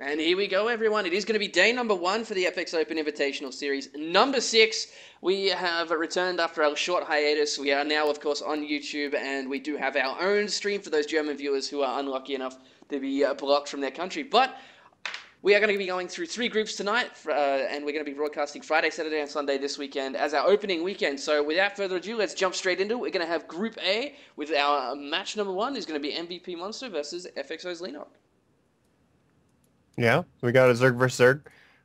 And here we go, everyone. It is going to be day number 1 for the FXOpen Invitational Series. Number 6, we have returned after a short hiatus. We are now, of course, on YouTube, and we do have our own stream for those German viewers who are unlucky enough to be blocked from their country. But we are going to be going through 3 groups tonight, and we're going to be broadcasting Friday, Saturday, and Sunday this weekend as our opening weekend. So without further ado, let's jump straight into it. We're going to have Group A with our match number 1 is going to be MVP Monster versus FXOIS Leenock. Yeah, we got a Zerg vs. Zerg.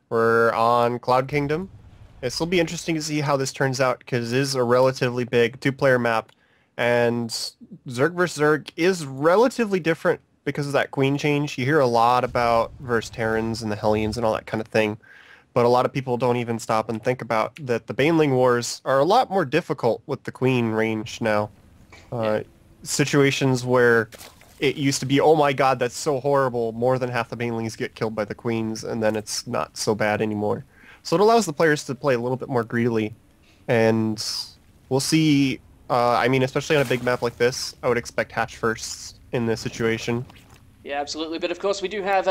We're on Cloud Kingdom. This will be interesting to see how this turns out because it is a relatively big 2-player map, and Zerg vs. Zerg is relatively different because of that queen change. You hear a lot about versus Terrans and the Hellions and all that kind of thing, but a lot of people don't even stop and think about that the Baneling Wars are a lot more difficult with the queen range now. Situations where it used to be, oh my god, that's so horrible, more than half the banelings get killed by the queens, and then it's not so bad anymore. So it allows the players to play a little bit more greedily, and we'll see, I mean, especially on a big map like this, I would expect hatch firsts in this situation. Yeah, absolutely. But of course, we do have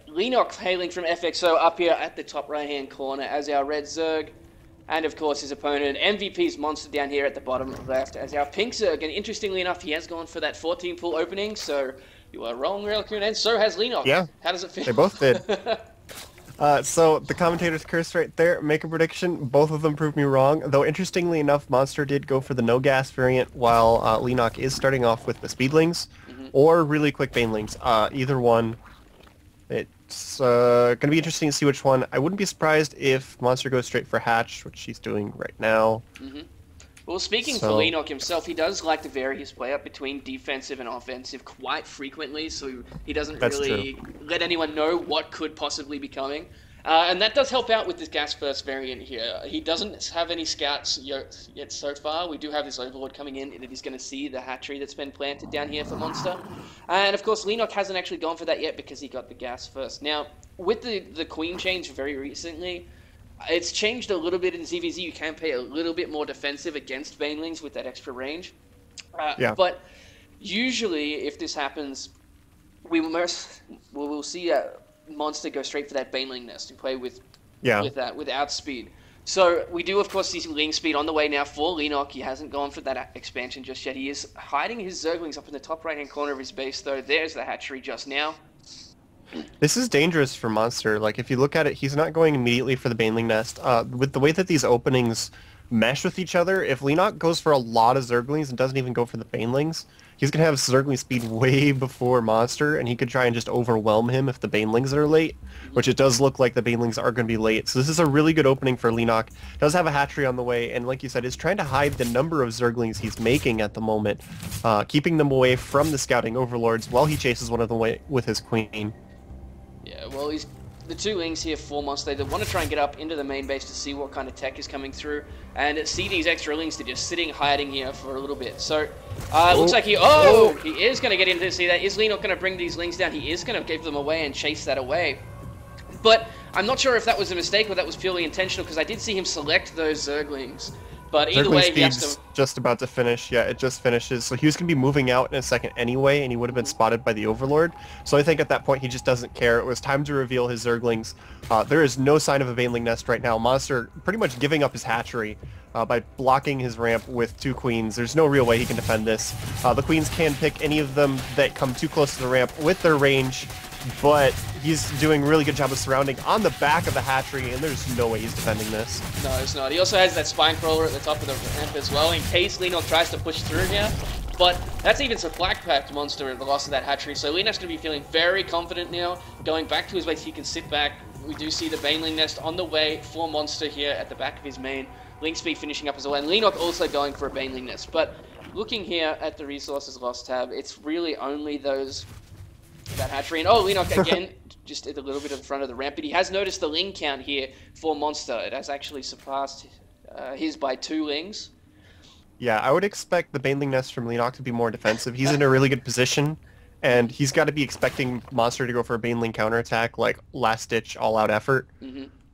Leenock hailing from FXO up here at the top right-hand corner as our red Zerg. And of course, his opponent, MVP's Monster, down here at the bottom left as our pink Zerg. And interestingly enough, he has gone for that 14 pool opening. So you are wrong, Railcoon, and so has Leenock. Yeah. How does it feel? They both did. So the commentator's curse right there, make a prediction. Both of them proved me wrong. Though interestingly enough, Monster did go for the no gas variant, while Leenock is starting off with the speedlings or really quick banelings. Either one. It's going to be interesting to see which one. I wouldn't be surprised if Monster goes straight for hatch, which he's doing right now. Well, speaking for Leenock himself, he does like to vary his play up between defensive and offensive quite frequently, so he doesn't really let anyone know what could possibly be coming. And that does help out with this gas burst variant here. He doesn't have any scouts yet so far. We do have this Overlord coming in that he's going to see the hatchery that's been planted down here for Monster. And of course, Leenock hasn't actually gone for that yet because he got the gas first. Now, with the Queen change very recently, it's changed a little bit in ZVZ. You can play a little bit more defensive against Banelings with that extra range. But usually, if this happens, we'll see Monster go straight for that Baneling nest and play with that without speed. So we do of course see Ling speed on the way now for Leenock. He hasn't gone for that expansion just yet. He is hiding his Zerglings up in the top right hand corner of his base though. There's the hatchery just now. This is dangerous for Monster. Like if you look at it, he's not going immediately for the Baneling nest. With the way that these openings mesh with each other, if Leenock goes for a lot of Zerglings and doesn't even go for the Banelings, he's going to have Zergling speed way before Monster, and he could try and just overwhelm him if the Banelings are late, which it does look like the Banelings are going to be late. So this is a really good opening for Leenock. Does have a hatchery on the way, and like you said, is trying to hide the number of Zerglings he's making at the moment, keeping them away from the scouting overlords while he chases one of them away with his queen. Yeah, well, the 2 Lings here for Monster, they want to try and get up into the main base to see what kind of tech is coming through, and see these extra Lings to just sitting, hiding here for a little bit. So, it looks like he is going to get in to see that. Is Leenock going to bring these Lings down? He is going to give them away and chase that away. But I'm not sure if that was a mistake or that was purely intentional, because I did see him select those Zerglings. But either way, he has to... just about to finish. Yeah, it just finishes. So he was going to be moving out in a second anyway, and he would have been spotted by the Overlord. So I think at that point, he just doesn't care. It was time to reveal his Zerglings. There is no sign of a Baneling nest right now. Monster pretty much giving up his hatchery by blocking his ramp with 2 queens. There's no real way he can defend this. The queens can pick any of them that come too close to the ramp with their range, but he's doing a really good job of surrounding on the back of the hatchery, and there's no way he's defending this. No, it's not. He also has that spine crawler at the top of the ramp as well, in case Leenock tries to push through here. But that's even some black-packed Monster at the loss of that hatchery, so Leenock's going to be feeling very confident now. Going back to his base, he can sit back. We do see the Baneling nest on the way for Monster here at the back of his main. Ling speed finishing up as well, and Leenock also going for a Baneling nest. But looking here at the resources lost tab, it's really only that hatchery. And Leenock again, just at a little bit in front of the ramp. But he has noticed the Ling count here for Monster. It has actually surpassed his by 2 Lings. Yeah, I would expect the Baneling nest from Leenock to be more defensive. He's in a really good position, and he's got to be expecting Monster to go for a Baneling counterattack, like last-ditch, all-out effort.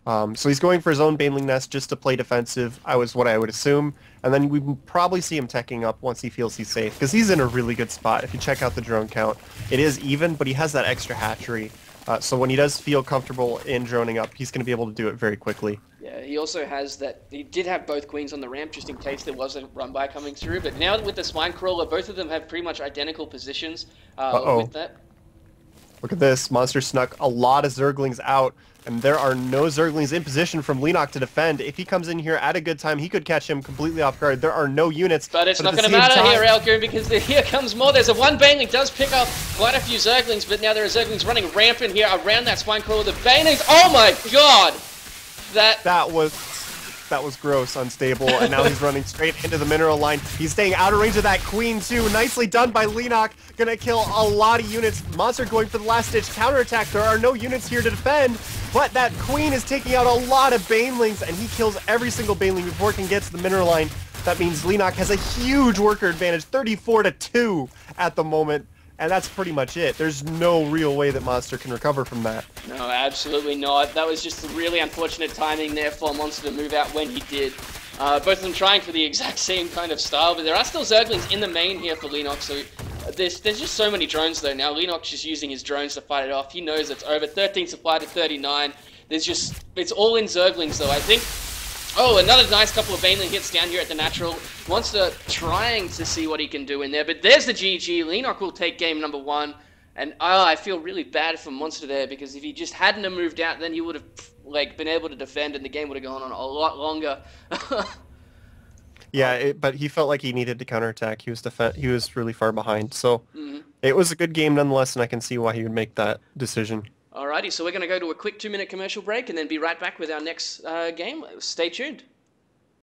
So he's going for his own Baneling nest just to play defensive, what I would assume. And then we will probably see him teching up once he feels he's safe, because he's in a really good spot. If you check out the drone count, it is even, but he has that extra hatchery. So when he does feel comfortable in droning up, he's going to be able to do it very quickly. Yeah, he also has that. He did have both queens on the ramp just in case there was a run by coming through. But now with the spine crawler, both of them have pretty much identical positions with that. Look at this. Monster snuck a lot of Zerglings out, and there are no Zerglings in position from Leenock to defend. If he comes in here at a good time, he could catch him completely off guard. There are no units. But it's not going to matter here, Algoon, because here comes more. There's a one Baneling does pick up quite a few Zerglings, but now there are Zerglings running rampant here around that spine crawler. The Banelings, oh my god! That was gross, unstable, and now he's running straight into the mineral line. He's staying out of range of that queen too. Nicely done by Leenock. Gonna kill a lot of units. Monster going for the last ditch counterattack. There are no units here to defend, but that queen is taking out a lot of Banelings, and he kills every single Baneling before it can get to the mineral line. That means Leenock has a huge worker advantage, 34-2 at the moment. And that's pretty much it. There's no real way that Monster can recover from that. No, absolutely not. That was just really unfortunate timing there for Monster to move out when he did. Both of them trying for the exact same kind of style, but there are still Zerglings in the main here for Leenock, so there's just so many drones though now. Leenock's just using his drones to fight it off. He knows it's over. 13 supply to 39. It's all in Zerglings though, I think. Oh, another nice couple of Baneling hits down here at the natural. Monster trying to see what he can do in there, but there's the GG. Leenock will take game number 1. And I feel really bad for Monster there, because if he just hadn't have moved out, then he would have been able to defend, and the game would have gone on a lot longer. Yeah, but he felt like he needed to counterattack. He was really far behind, so it was a good game nonetheless, and I can see why he would make that decision. Alrighty, so we're going to go to a quick 2-minute commercial break and then be right back with our next game. Stay tuned.